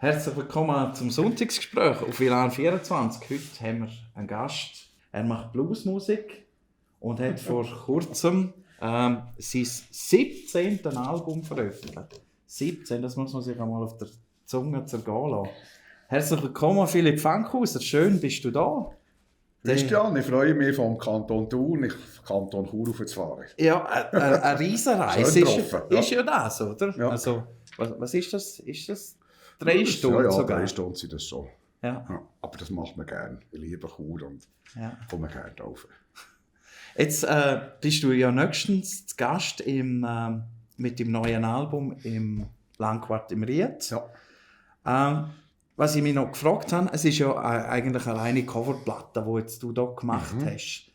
Herzlich willkommen zum Sonntagsgespräch auf WLAN 24. Heute haben wir einen Gast. Er macht Bluesmusik und hat vor kurzem sein 17. Album veröffentlicht. 17, das muss man sich einmal auf der Zunge zergehen lassen. Herzlich willkommen, Philipp Fankhauser. Schön, bist du da. Christian, ich freue mich, vom Kanton Thun in Kanton Chur raufzufahren. Ja, eine Riesenreise ist ja das, oder? Ja. Also, was ist das? Ist das 3 Stunden ja, sogar? 3 Stunden sind das schon. Ja. Ja, aber das macht man gerne. Ich liebe Chur und komme gerne rauf. Jetzt bist du ja nächstens zu Gast mit dem neuen Album im Langquart im Ried. Ja. Was ich mich noch gefragt habe, es ist ja eigentlich eine reine Coverplatte, die jetzt du hier gemacht hast.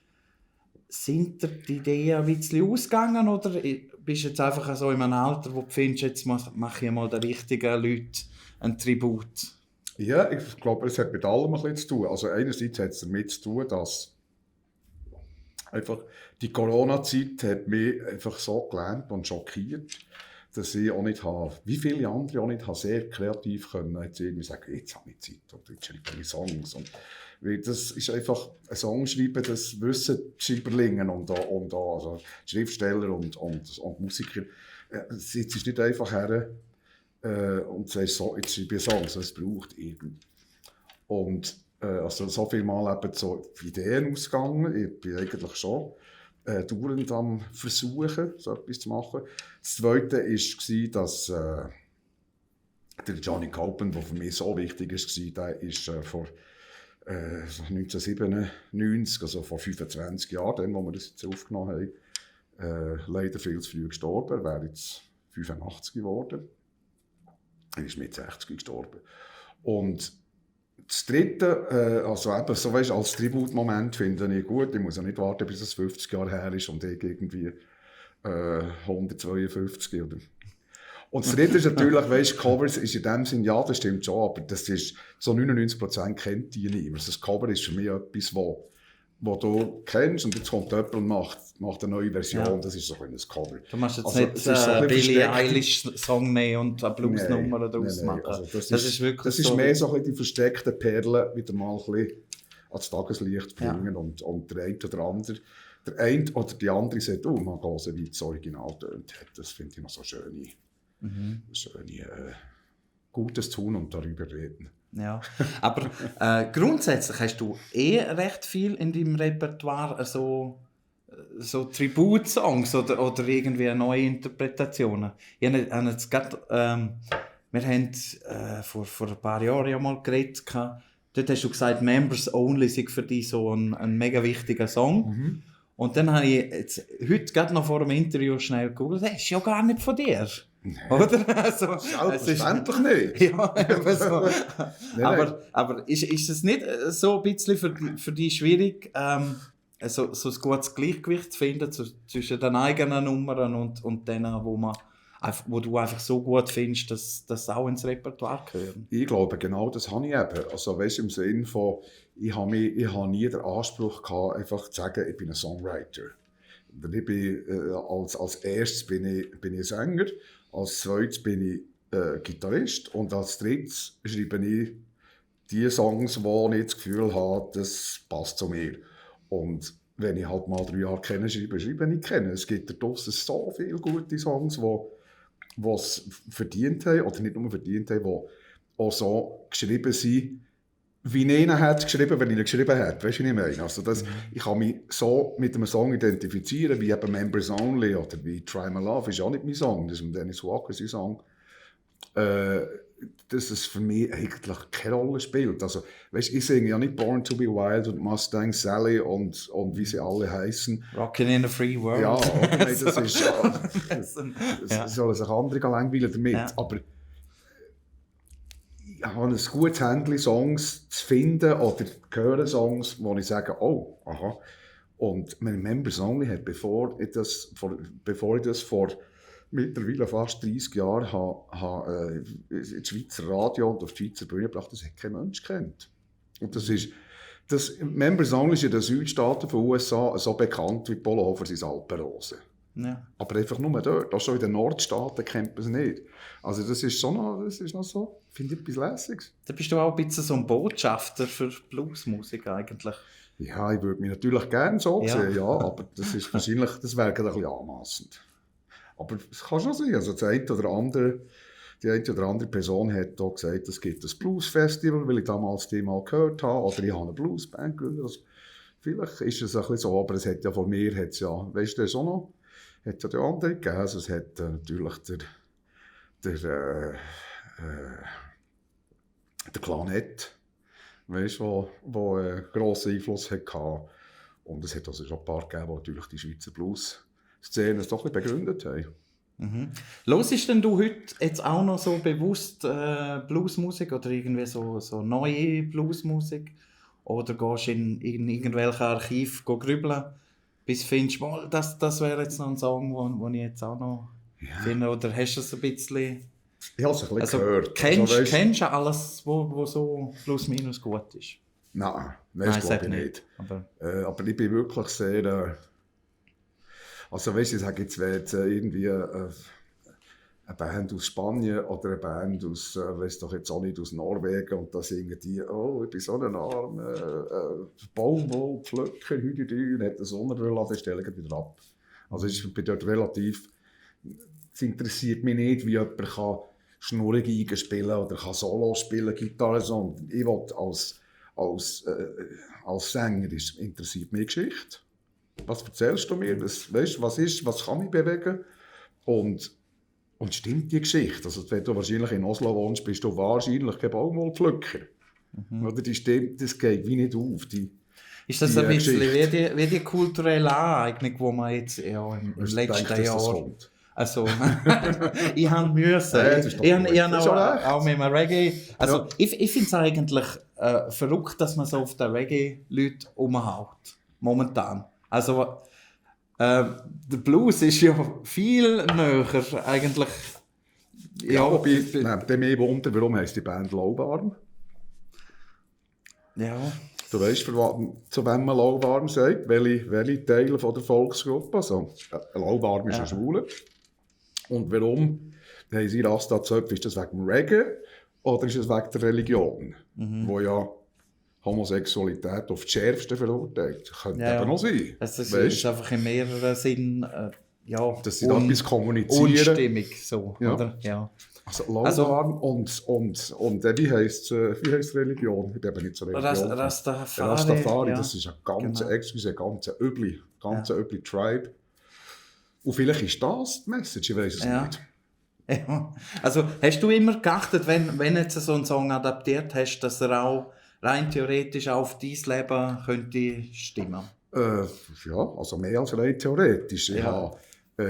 Sind dir die Ideen ein bisschen ausgegangen oder bist du jetzt einfach so in einem Alter, wo du findest, jetzt mache ich mal den richtigen Leuten ein Tribut? Ja, ich glaube, es hat mit allem ein bisschen zu tun. Also einerseits hat es damit zu tun, dass einfach die Corona-Zeit hat mich einfach so gelähmt und schockiert, dass ich auch nicht habe, wie viele andere auch nicht habe, sehr kreativ können jetzt irgendwie sagen, jetzt habe ich Zeit oder jetzt schreibe ich Songs. Und weil das ist einfach ein Song schreiben, das wissen die Schreiberlinge und also Schriftsteller und Musiker. Es ist nicht einfach her und sagst, so, jetzt schreibe ich Songs, es braucht irgend. Und also so viel Mal eben so Ideen ausgegangen, ich bin eigentlich schon dauernd am Versuchen, so etwas zu machen. Das Zweite war, dass der Johnny Copen, der für mich so wichtig war, der ist vor 1997, also vor 25 Jahren, dann, wo wir das jetzt aufgenommen haben, leider viel zu früh gestorben. Er wäre jetzt 85 geworden. Er ist mit 60 gestorben. Und das Dritte, also eben, so weißt, als Tributmoment finde ich gut. Ich muss ja nicht warten, bis es 50 Jahre her ist und ich irgendwie 152 oder. Und das Dritte ist natürlich, weißt, Covers ist in dem Sinn, ja, das stimmt schon, aber das ist so 99% kennt die niemand. Also das Cover ist für mich etwas, wo du kennst und jetzt kommt jemand und macht eine neue Version. Ja. Das ist so ein Cover. Du machst jetzt also, nicht so Billie Eilish-Song nehmen und eine Bluesnummer daraus machen. Also das ist wirklich das ist so mehr so ein bisschen die versteckten Perlen wieder mal ein bisschen ans Tageslicht bringen und der eine oder andere, der eine oder die andere sagt, oh, mal hören, wie das Original tönt. Das finde ich noch so schöne Gutes tun und darüber reden. Ja, aber grundsätzlich hast du recht viel in deinem Repertoire so Tributsongs oder irgendwie neue Interpretationen. Wir haben vor ein paar Jahren ja mal geredet. Dort hast du gesagt, Members Only sei für dich so ein mega wichtiger Song. Mhm. Und dann habe ich jetzt, heute gerade noch vor dem Interview schnell gegoogelt, das ist ja gar nicht von dir. Nee. Oder? Also, selbstverständlich nicht. Ja, so. Aber ist es nicht so ein bisschen für dich schwierig, so ein gutes Gleichgewicht zu finden zwischen den eigenen Nummern und denen, wo du einfach so gut findest, dass das auch ins Repertoire gehören? Ich glaube, genau das habe ich eben. Also, weißt, im Sinne von, ich habe nie den Anspruch gehabt, einfach zu sagen, ich bin ein Songwriter. Ich bin, als erstes bin ich Sänger, als zweites bin ich Gitarrist und als drittes schreibe ich die Songs, wo ich das Gefühl habe, das passt zu mir. Und wenn ich halt mal 3 Jahre schreibe ich kennen. Es gibt da draussen so viele gute Songs, die es verdient haben, oder nicht nur verdient haben, die auch so geschrieben sind, wie ich ihn hätte geschrieben, wenn ich ihn geschrieben hätte. Weißt du, was ich meine? Also ich kann mich so mit einem Song identifizieren, wie eben Members Only oder wie Try My Love ist auch nicht mein Song, das ist Dennis Walker sein Song. Dass es für mich eigentlich keine Rolle spielt. Also, weißt, ich singe ja nicht Born to be Wild und Mustang Sally und wie sie alle heißen. Rockin' in a Free World. Ja, aber nein, das ist sollen sich andere langweilen damit. Ja. Aber ich habe ein gutes Händchen, Songs zu finden oder hören Songs, wo ich sage, oh, aha. Und mein Members Only hat, bevor ich das vor mittlerweile fast 30 Jahren habe ins Schweizer Radio und auf die Schweizer Bühne gebracht, das hat kein Mensch kennt. Und das Members Only ist in den Südstaaten von USA so bekannt wie Polo Hofer sein Alpenrose. Ja. Aber einfach nur dort. Auch schon in den Nordstaaten kennt man es nicht. Also das ist noch so, finde ich, etwas Lässiges. Da bist du auch ein bisschen so ein Botschafter für Bluesmusik eigentlich. Ja, ich würde mich natürlich gerne so Ja. sehen, ja, aber das ist wahrscheinlich, das wäre gerade ein bisschen anmassend. Aber es kann schon sein, also die eine oder andere Person hat auch gesagt, es gibt ein Blues-Festival, weil ich damals die mal gehört habe, oder ich habe eine Bluesband gegründet. Also, vielleicht ist es ein bisschen so, aber es hat ja von mir, hat's ja, weißt du, das auch noch, hat ja die andere gegeben, also es hat natürlich der Clanet, weißt du, wo grossen Einfluss hatte. Und es hat also schon ein paar gegeben, die natürlich die Schweizer Blues-Szene doch ein bisschen begründet haben. Mhm. Hörst denn du heute jetzt auch noch so bewusst Bluesmusik oder irgendwie so neue Bluesmusik? Oder gehst du in irgendwelche Archiv grübeln, bis du findest, mal, das wäre jetzt noch ein Song, wo ich jetzt auch noch finde? Oder hast du es ein bisschen... Ich habe es ein bisschen Also, gehört. kennst du alles, wo so plus minus gut ist? Nein, das glaube ich nicht. Aber ich bin wirklich sehr... also weißt du, ich sage jetzt, wäre jetzt irgendwie eine Band aus Spanien oder eine Band aus, weiss doch jetzt auch nicht, aus Norwegen und da singen die, oh, ich bin so ein armer Baumwollpflöcker, und hat eine Sonnenbrille, dann stelle ich wieder ab. Also ich bin dort relativ... Es interessiert mich nicht, wie jemand kann Schnurrgeige spielen oder kann Solo spielen, Gitarre, sondern ich will als Sänger, interessiert mich Geschichte. Was erzählst du mir? Weißt, was kann mich bewegen? Und stimmt die Geschichte? Also, wenn du wahrscheinlich in Oslo wohnst, bist du wahrscheinlich kein Baumwollpflücker. Oder die stimmt, das geht wie nicht auf. Ist das ein bisschen wie die kulturelle Aneignung, die man jetzt im letzten Jahr... Also, ich habe müssen. Ich habe auch mit dem Reggae... Also, ich finde es eigentlich verrückt, dass man so auf den Reggae-Leute umhaut. Momentan. Also, der Blues ist ja viel näher eigentlich. Ja, wobei, der mehr wundert, warum heisst die Band Laubarm? Ja. Du weißt, zu wem man Laubarm sagt, welche Teile von der Volksgruppe. Also, Laubarm ist ein Schwuler. Und warum haben sie Rasta gezöpft? Ist das wegen dem Reggae oder ist es wegen der Religion? Wo ja Homosexualität auf das Schärfste verurteilt. Könnte eben auch sein. Es ist einfach in mehreren Sinnen dass sie da etwas kommunizieren. Unstimmig so, ja. Oder? Ja. Also Laubarm und wie heisst Religion? Ich bin eben nicht so Religion. Rastafari, das ist ein ganz üble Tribe. Und vielleicht ist das die Message, ich weiß es nicht. Ja. Also hast du immer geachtet, wenn jetzt so einen Song adaptiert hast, dass er auch rein theoretisch auf dein Leben könnte stimmen? Ja, also mehr als rein theoretisch. Ich habe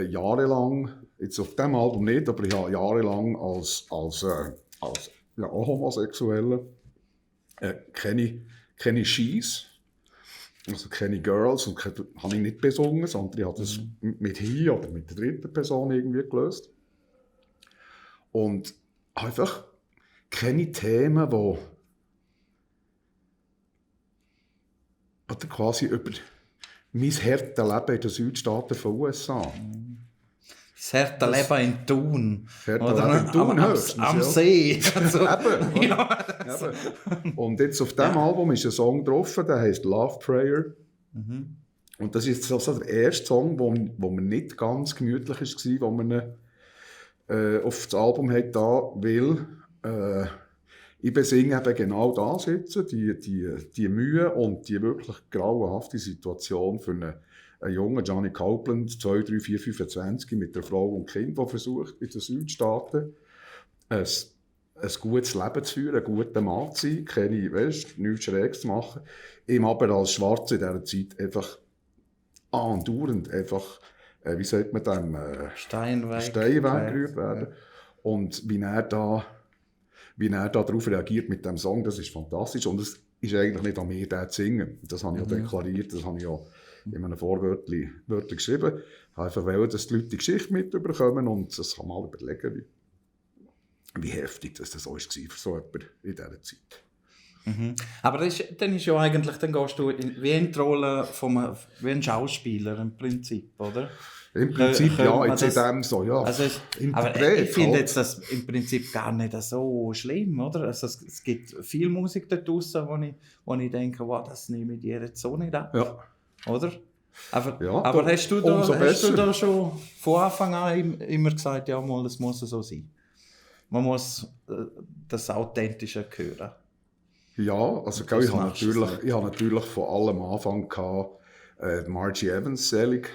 jahrelang, jetzt auf diesem Album nicht, aber ich habe jahrelang als Homosexueller keine Skis, also keine Girls, und habe ich nicht besungen, sondern ich habe das mit «Hi» oder mit der dritten Person irgendwie gelöst. Und einfach keine Themen, die oder quasi über mein hartes Leben in den Südstaaten von USA. Das harte Leben in Thun. Am See. Also, eben. Und jetzt auf diesem Album ist ein Song drauf, der heisst «Love Prayer». Und das ist also der erste Song, wo mir nicht ganz gemütlich war, wo man auf das Album hat, weil ich besinge eben genau das jetzt, die Mühe und die wirklich grauenhafte Situation für einen jungen Johnny Copeland, 2, 3, 4, 25, mit einer Frau und Kind, der versucht, in den Südstaaten ein gutes Leben zu führen, ein guter Mann zu sein, nichts Schräges zu machen, ihm aber als Schwarze in dieser Zeit einfach andauernd einfach, wie sagt man dem, Steinweg gerührt werden. Und wie er da darauf reagiert mit dem Song, das ist fantastisch. Und es ist eigentlich nicht an mir, den zu singen. Das habe ich ja deklariert, das habe ich ja in einem Vorwörtchen geschrieben. Ich wollte einfach, dass die Leute die Geschichte mitbekommen und das kann man mal überlegen, wie heftig das so war für so jemanden in dieser Zeit. Aber dann ist ja eigentlich, dann gehst du wie in die Rolle wie ein Schauspieler im Prinzip, oder? Im Prinzip ja, jetzt das, in dem so, ja. Also aber ich finde jetzt das im Prinzip gar nicht so schlimm, oder? Also es gibt viel Musik da draussen, wo ich denke, wow, das nehme ich dir jetzt so nicht ab. Ja. Oder? Aber, Ja, aber hast du da schon von Anfang an immer gesagt, ja mal, das muss so sein? Man muss das Authentische hören. Ja, also ich habe natürlich von allem Anfang gehabt, Margie Evans selig.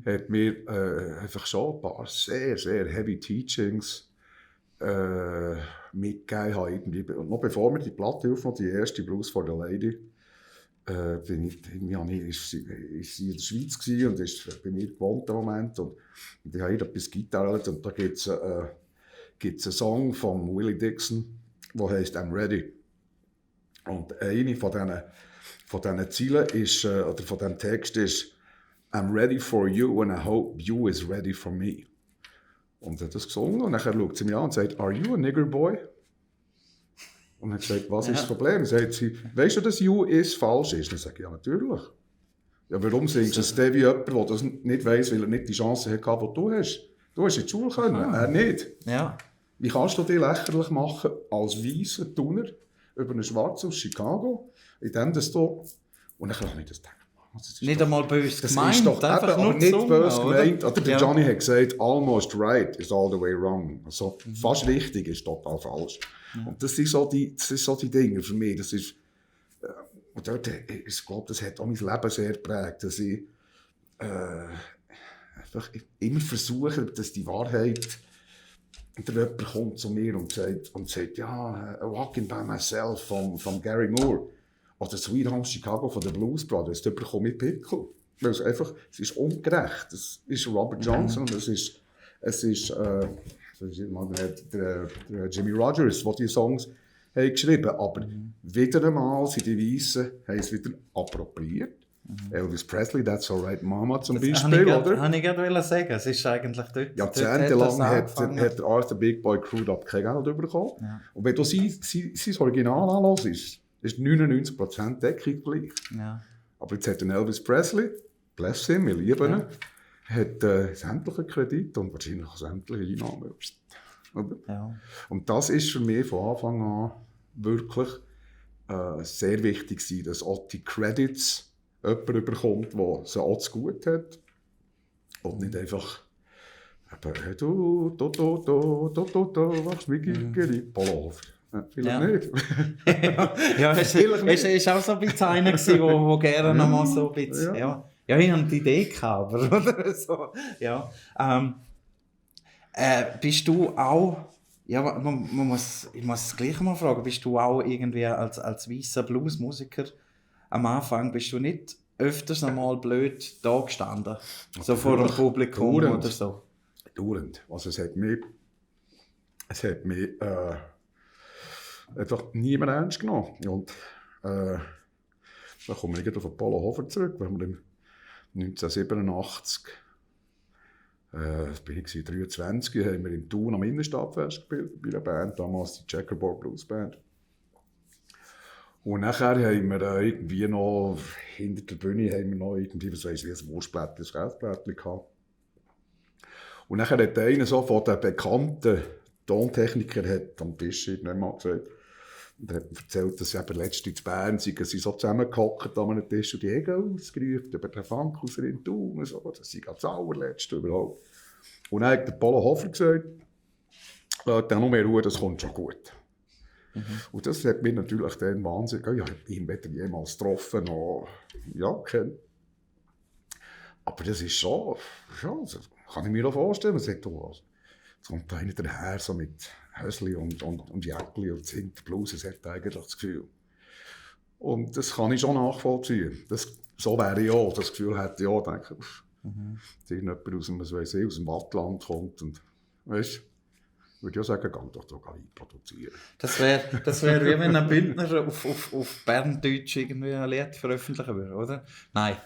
Hat mir einfach schon ein paar sehr, sehr heavy Teachings mitgegeben. Und noch bevor wir die Platte aufnahmen, die erste Blues for the Lady, ist sie in der Schweiz gewesen und ist bei mir gewohnt im Moment. Und ich habe ihr etwas Gitarre und da gibt es einen Song von Willie Dixon, der heißt «I'm Ready». Und eine von diesen Zielen ist, oder von diesem Text ist «I'm ready for you and I hope you is ready for me». Und er hat das gesungen und dann schaut sie mich an und sagt «Are you a nigger boy?» Und er hat gesagt, was ist das Problem? Dann sagt sie, weißt du, dass «you» ist falsch ist? Dann sage ich, ja, natürlich. Ja, warum singst du das wie jemand, der das nicht weiss, weil er nicht die Chance hatte, die du hast? Du hast in die Schule können, er nicht. Ja. Wie kannst du dich lächerlich machen als weißer Tuner über einen Schwarzen aus Chicago, indem das du... Und dann kann ich das denken. Nicht einmal böse gemeint, das ist doch einfach eben, nur nicht gesungen, böse gemeint. oder? Der Johnny hat gesagt, almost right is all the way wrong. Also, fast richtig ist total falsch. Und das sind so die Dinge für mich. Das ist, und dort, ich glaube, das hat auch mein Leben sehr geprägt, dass ich einfach immer versuche, dass die Wahrheit... Und dann jemand kommt zu mir und sagt ja, «Walking by Myself» von Gary Moore. Oder «Sweet Home Chicago» von den Blues Brothers. Da bekomme ich Pickel. Weil es ist ungerecht. Es ist Robert Johnson und es ist der Jimmy Rogers, der die Songs haben geschrieben haben. Aber wieder einmal sind die Weißen haben es wieder appropriiert. Elvis Presley, «That's Alright Mama» zum Beispiel, oder? Kann ich gerade sagen, es ist eigentlich dort... Jahrzehntelang hat der Arthur Big Boy Crude Up kein Geld bekommen. Ja. Und wenn du sein Original anhörst, ist 99% Deckung gleich. Ja. Aber jetzt hat Elvis Presley, bless him, wir lieben ihn, hat sämtliche Kredite und wahrscheinlich auch sämtliche Einnahmen. Ja. Und das ist für mich von Anfang an wirklich sehr wichtig gewesen, dass auch die Credits jemand überkommt, der sie auch zu gut hat. Und nicht einfach du, machst mich Giggeri, Polo. Vielleicht nicht. Ja, es war auch so ein bisschen einer, der gerne noch mal so ein bisschen... Ja, ich hatte die Idee gehabt, aber so. Ja. Bist du auch... Ja, ich muss es gleich mal fragen, bist du auch irgendwie als weißer Bluesmusiker am Anfang, bist du nicht öfters einmal blöd da gestanden? So vor dem Publikum oder so? Dauernd. Also es hat mich einfach niemand ernst genommen. Und da komme ich auf den Polo Hofer zurück, wenn wir 1987 bin ich 23, haben wir in Thun am Innenstadtfest gespielt, bei einer Band, damals die Checkerboard Blues Band. Und nachher haben wir irgendwie noch, hinter der Bühne haben wir noch irgendwie, was weiss ich, ein Wurstblättchen, ein Käseblättchen gehabt. Und nachher hat einer so von den bekannten Tontechnikern am Tisch irgendwann gesagt, und er hat mir erzählt, dass sie eben letztens in Bern sind, sie so zusammengehockt an einem Tisch und die haben ausgerufen über den Funkhauser in Thun und so, das sei das allerletzte überhaupt. Und dann hat der Polo Hofer gesagt, «Lass noch mehr Ruhe, das kommt schon gut.» Und das hat mir natürlich dann wahnsinnig, ich habe ihn weder jemals getroffen, noch, ja, kennt. Aber das ist schon, das kann ich mir auch vorstellen, man sagt, oh, jetzt kommt da einer daher, so mit Hösli und Jäckli und singt Blues, das hat eigentlich das Gefühl. Und das kann ich schon nachvollziehen. So wäre ich auch, das Gefühl hätte ich auch, denke ich, dass irgendjemand aus dem Wattland kommt und, weißt, würde ich auch sagen, geh doch da produzieren. Das wär wie wenn ein Bündner auf Berndeutsch irgendwie ein Lied veröffentlichen würde, oder? Nein,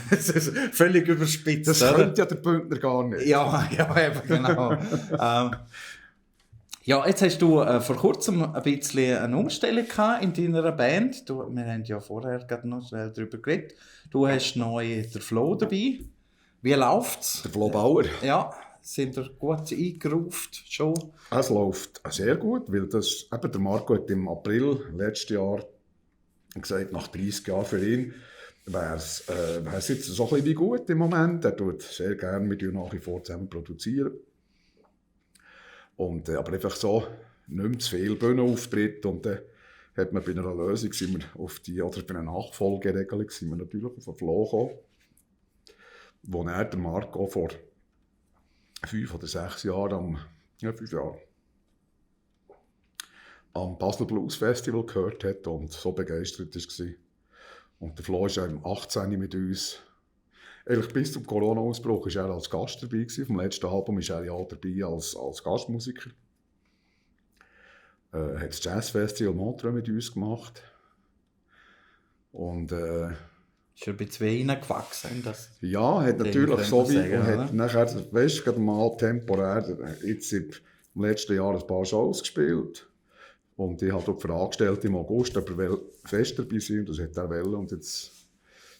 das ist völlig überspitzt. Das könnte ja der Bündner gar nicht. Ja, eben, genau. Ja, jetzt hast du vor kurzem ein bisschen eine Umstellung gehabt in deiner Band. Wir haben ja vorher gerade noch schnell darüber geredet. Du hast neu den Flo dabei. Wie läuft's? Der Flo Bauer. Ja, sind ihr gut eingerufen schon? Es läuft sehr gut, weil eben der Marco hat im April letztes Jahr gesagt, nach 30 Jahren für ihn wäre es jetzt so ein bisschen wie gut im Moment. Er tut sehr gerne mit ihm nach wie vor zusammen produzieren. Und, aber einfach so nicht mehr zu viel Bühnenauftritt. Und dann hat man bei einer Lösung, oder bei einer Nachfolgeregelung, sind wir natürlich auf den Flo gekommen, wo er der Marco vor 5 oder 6 Jahren, 5 Jahre, am Basel Blues Festival gehört hat und so begeistert war. Und der Flo ist ja im 18 mit uns. Eigentlich bis zum Corona-Ausbruch war er als Gast dabei gewesen. Vom letzten Album ist er ja auch dabei als Gastmusiker. Hat das Jazzfestival Montreux mit uns gemacht. Und ist ein bisschen reingewachsen in das. ja, hat natürlich so wie, sagen, und hat nachher, weißt du, gerade mal temporär, jetzt im letzten Jahr ein paar Shows gespielt. Und ich habe dort die Frage gestellt im August, ob er fest dabei sein will. Das hat er wollen. Und jetzt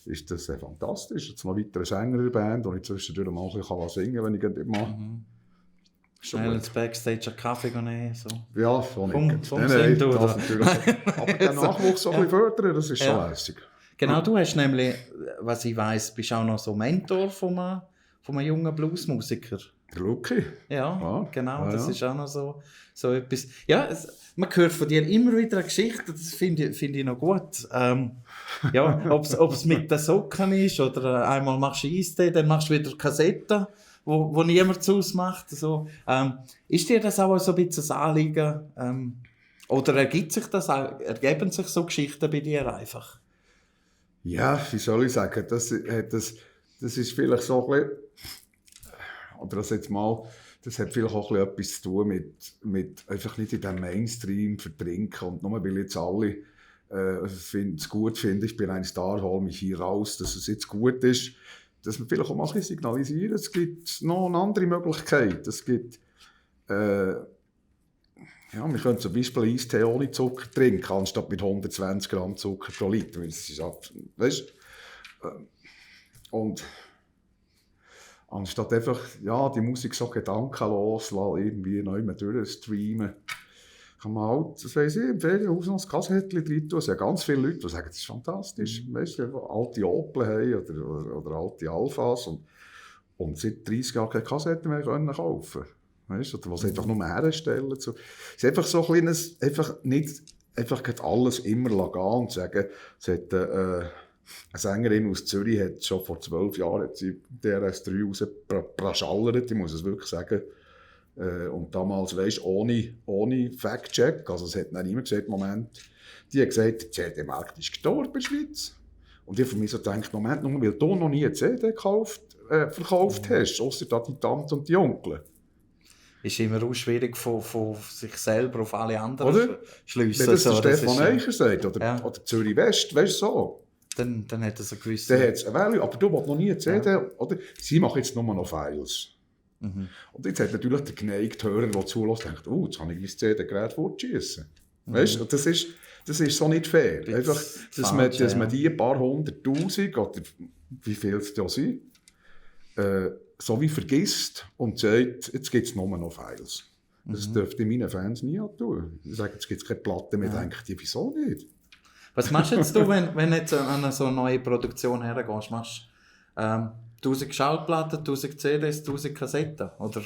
ist das fantastisch. Jetzt noch weiter ein Sänger in der Band, und ich zwischendurch mal ein singen kann, wenn ich das mache. Schnell ins Backstage einen Kaffee nehmen. So. Ja, so nicht. Vom Singen, oder? Das natürlich. Aber den Nachwuchs so ein bisschen fördern, das ist schon lässig. Genau, du hast nämlich, was ich weiss, bist auch noch so Mentor von einem jungen Bluesmusiker. Der Lucky. Ja, genau, ja, das ist auch noch so etwas. Ja, man hört von dir immer wieder eine Geschichte, das finde ich noch gut. Ja, ob es mit den Socken ist oder einmal machst du Eistee, dann machst du wieder Kassetten, wo niemand ausmacht. So. Ist dir das auch so ein bisschen ein Anliegen? Oder ergeben sich so Geschichten bei dir einfach? Ja, wie soll ich sagen, das ist vielleicht so ein bisschen, oder das jetzt mal, das hat vielleicht auch ein bisschen etwas zu tun mit einfach nicht in diesem Mainstream vertrinken und nur weil jetzt alle es gut finden, ich bin ein Star, hol mich hier raus, dass es jetzt gut ist, dass man vielleicht auch mal ein bisschen signalisieren, es gibt noch eine andere Möglichkeit, es gibt ja, wir können zum Beispiel Eistee ohne Zucker trinken, anstatt mit 120 Gramm Zucker pro Liter. Das ist, weißt, und anstatt einfach die Musik so gedankenlos irgendwie neu durchstreamen, kann man halt, das weiss ich, im Ferienhaus noch ein Kassettchen drin tun. Es sind ganz viele Leute, die sagen, das ist fantastisch. Weißt du, alte Opel haben oder alte Alphas und seit 30 Jahren keine Kassetten mehr kaufen können. Weißt du, oder was einfach nur herstellen. So. Es ist einfach so ein kleines, einfach nicht einfach alles immer gehen und sagen, es hat, eine Sängerin aus Zürich hat schon vor 12 Jahren hat sie DRS3 rausgepraschallert, ich muss es wirklich sagen. Und damals, weißt, ohne Fact-Check, also es hat dann niemand gesagt, Moment, die hat gesagt, der CD-Markt ist gestorben in der Schweiz. Und ich für mich so gedacht, Moment, nur weil du noch nie eine CD verkauft hast, ausser da die Tante und die Onkel. Ist immer auch schwierig, von sich selber auf alle anderen schliessen. Wenn das der Stefan Eicher sagt, oder Zürich West, weißt du so. Dann hat es eine gewisse... Dann hat es eine Value, aber du willst noch nie eine CD, oder? Sie machen jetzt nur noch Files. Und jetzt hat natürlich der geneigte Hörer, der zulässt, denkt, jetzt kann ich mein CD-Gerät fortschießen. Weißt du, das ist so nicht fair. Einfach, dass man die paar 100'000, oder wie viel es da sind, so wie vergisst und sagt, jetzt gibt es nur noch Files. Das dürfte meine Fans nie tun. Sie sagen, jetzt gibt es keine Platte mehr, denke ich, wieso nicht? Was machst jetzt du, wenn jetzt an so eine neue Produktion hergehst? Machst 1000 Schallplatten, 1000 CDs, 1000 Kassetten? Oder?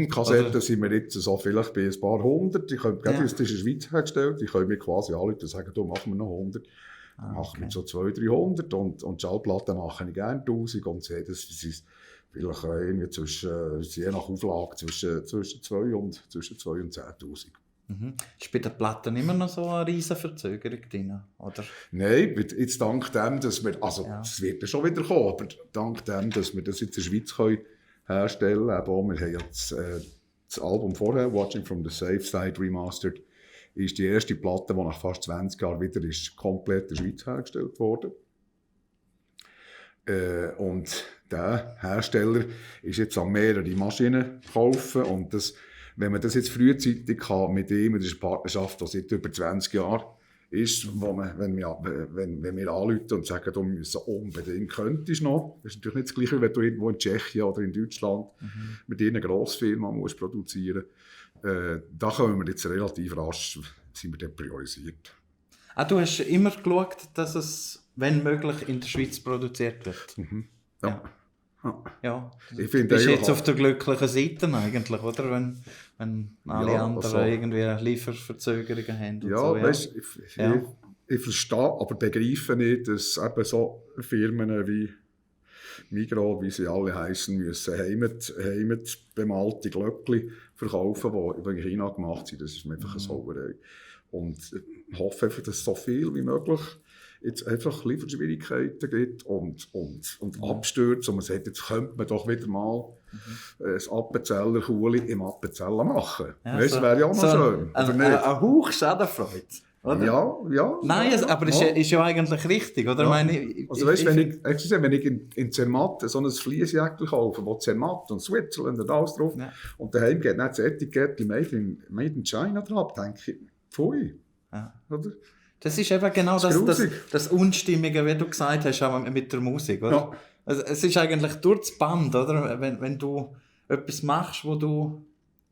Kassetten sind wir jetzt so vielleicht bei ein paar hundert. Die können, gerade ist in der Schweiz hergestellt, die können mir quasi anrufen und sagen, du, machen wir noch 100. Machen wir so 200, 300 und Schallplatten mache ich gerne 1000 und CDs, das ist vielleicht irgendwie je nach Auflage zwischen 2 und 10'000. Ist bei den Platten immer noch so eine riesige Verzögerung drin, oder? Nein, jetzt dank dem, dass wir, es wird ja schon wieder kommen, aber dank dem, dass wir das jetzt in der Schweiz können herstellen können, wir haben jetzt das Album vorher, Watching from the Safe Side Remastered, ist die erste Platte, die nach fast 20 Jahren wieder ist, komplett in der Schweiz hergestellt wurde. Und der Hersteller ist jetzt an mehrere Maschinen kaufen und das wenn man das jetzt frühzeitig kann, mit ihm, das ist eine Partnerschaft, die seit über 20 Jahren ist, wo man, wenn wir anrufen und sagen, du müssen unbedingt, könntest noch, das ist natürlich nicht das Gleiche, wenn du irgendwo in Tschechien oder in Deutschland mit einer Grossfirma musst produzieren. Da kommen wir jetzt relativ rasch, sind wir dann priorisiert. Du hast immer geschaut, dass es, wenn möglich, in der Schweiz produziert wird. Ja. Ja. Ich Du bist jetzt auf der glücklichen Seite eigentlich, oder? Wenn alle anderen irgendwie Lieferverzögerungen haben. Und ja, so, weißt, ich verstehe, aber begreife nicht, dass eben so Firmen wie Migros, wie sie alle heißen, müssen heimat bemalte Glöckchen verkaufen, die in China gemacht sind. Das ist mir einfach eine Sauerei. Und ich hoffe einfach, dass so viel wie möglich jetzt einfach Lieferschwierigkeiten gibt und Abstürze. Und man sagt, jetzt könnte man doch wieder mal ein Appenzeller Kuhli im Appenzeller machen. Ja, Das wäre ja auch noch schön. Ein Hauch Schadenfreude. Oder? Ja. Nein, aber es ist ja eigentlich richtig, oder? Ja. Meine, Also weißt, wenn ich in Zermatt so ein Fliessjäckchen kaufe, wo Zermatt und Switzerland und alles drauf, und daheim geht nicht das Etikett Made in China drauf, denke ich, pfui. Ja. Oder? Das ist eben genau das Unstimmige, wie du gesagt hast, auch mit der Musik, oder? Ja. Also, es ist eigentlich durch das Band, oder? Wenn du etwas machst, wo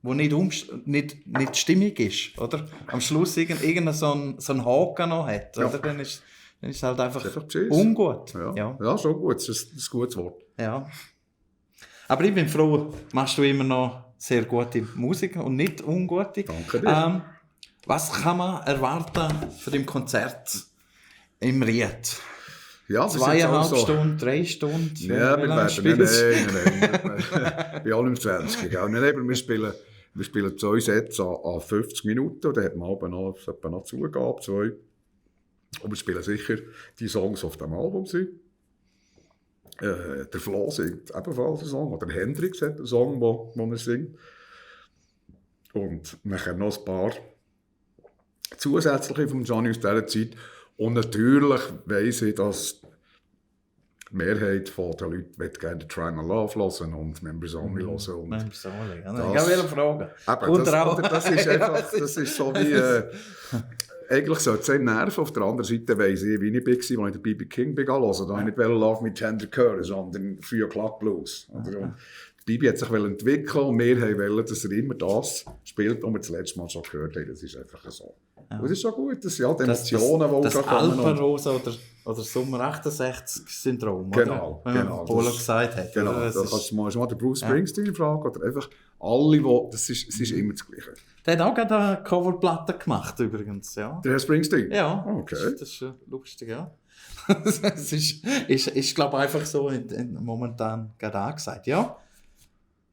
nicht stimmig ist, oder? Am Schluss irgendein so ein Haken noch hat, oder? Dann ist es halt einfach ungut. Ja, schon gut, das ist ein gutes Wort. Ja. Aber ich bin froh, machst du immer noch sehr gute Musik und nicht ungute. Danke dir. Was kann man erwarten von dem Konzert im Ried? Ja, 2,5 Stunden, 3 Stunden? Ja, wir werden nein. Bei allem 20. Nein, wir spielen 2 Sets an 50 Minuten. Da hat man aber noch Zugabe, 2. Und wir spielen sicher die Songs auf dem Album. Der Flo singt ebenfalls einen Song. Oder Hendrix hat einen Song, den er singt. Und nachher noch ein paar zusätzliche von Gianni aus dieser Zeit. Und natürlich weiss ich, dass die Mehrheit der Leute gerne «Try My Love» hören und «Members Only» hören. «Members Only», ja. Ich will fragen. Das ist einfach, das ist so wie... eigentlich sollte es einem nerven. Auf der anderen Seite weiss ich, wie ich war, als ich den B.B. King hören wollte. Da wollte ich nicht «Love Me Tender» hören, sondern «3 O'Clock Blues». Bibi hat sich entwickeln und wir wollten, dass er immer das spielt, was wir das letzte Mal schon gehört haben. Das ist einfach so. Ja. Und das ist schon gut, das sind halt Emotionen, die das Alpenrosa oder Sommer 68-Syndrom, genau, Polo gesagt hat. Genau, da kannst du mal den Bruce Springsteen fragen oder einfach alle, es ist immer das Gleiche. Der hat auch gerade eine Coverplatte gemacht übrigens. Ja. Der Herr Springsteen? Ja, okay. Das ist lustig, ja. Es ist glaube ich, einfach so momentan gerade angesagt, ja.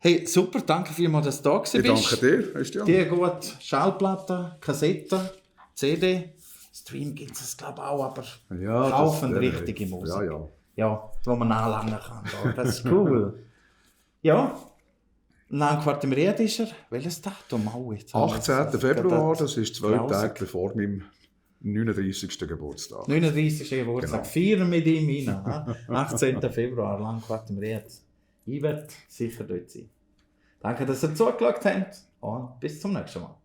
Hey, super, danke vielmals, dass du da bist. Danke dir, Christian. Die gut Schallplatte, Kassette, CD, Stream gibt es glaube ich auch, aber kaufen richtige Musik. Ja, wo man anlangen kann. Das ist cool. Ja, Langquart im Ried ist er. Welches Datum? 18. Februar, das ist 2 Tage bevor meinem 39. Geburtstag. 39. Geburtstag, feiern mit ihm rein. 18. Februar, Langquart im Ried. Ich werde sicher dort sein. Danke, dass ihr zugeschaut habt und bis zum nächsten Mal.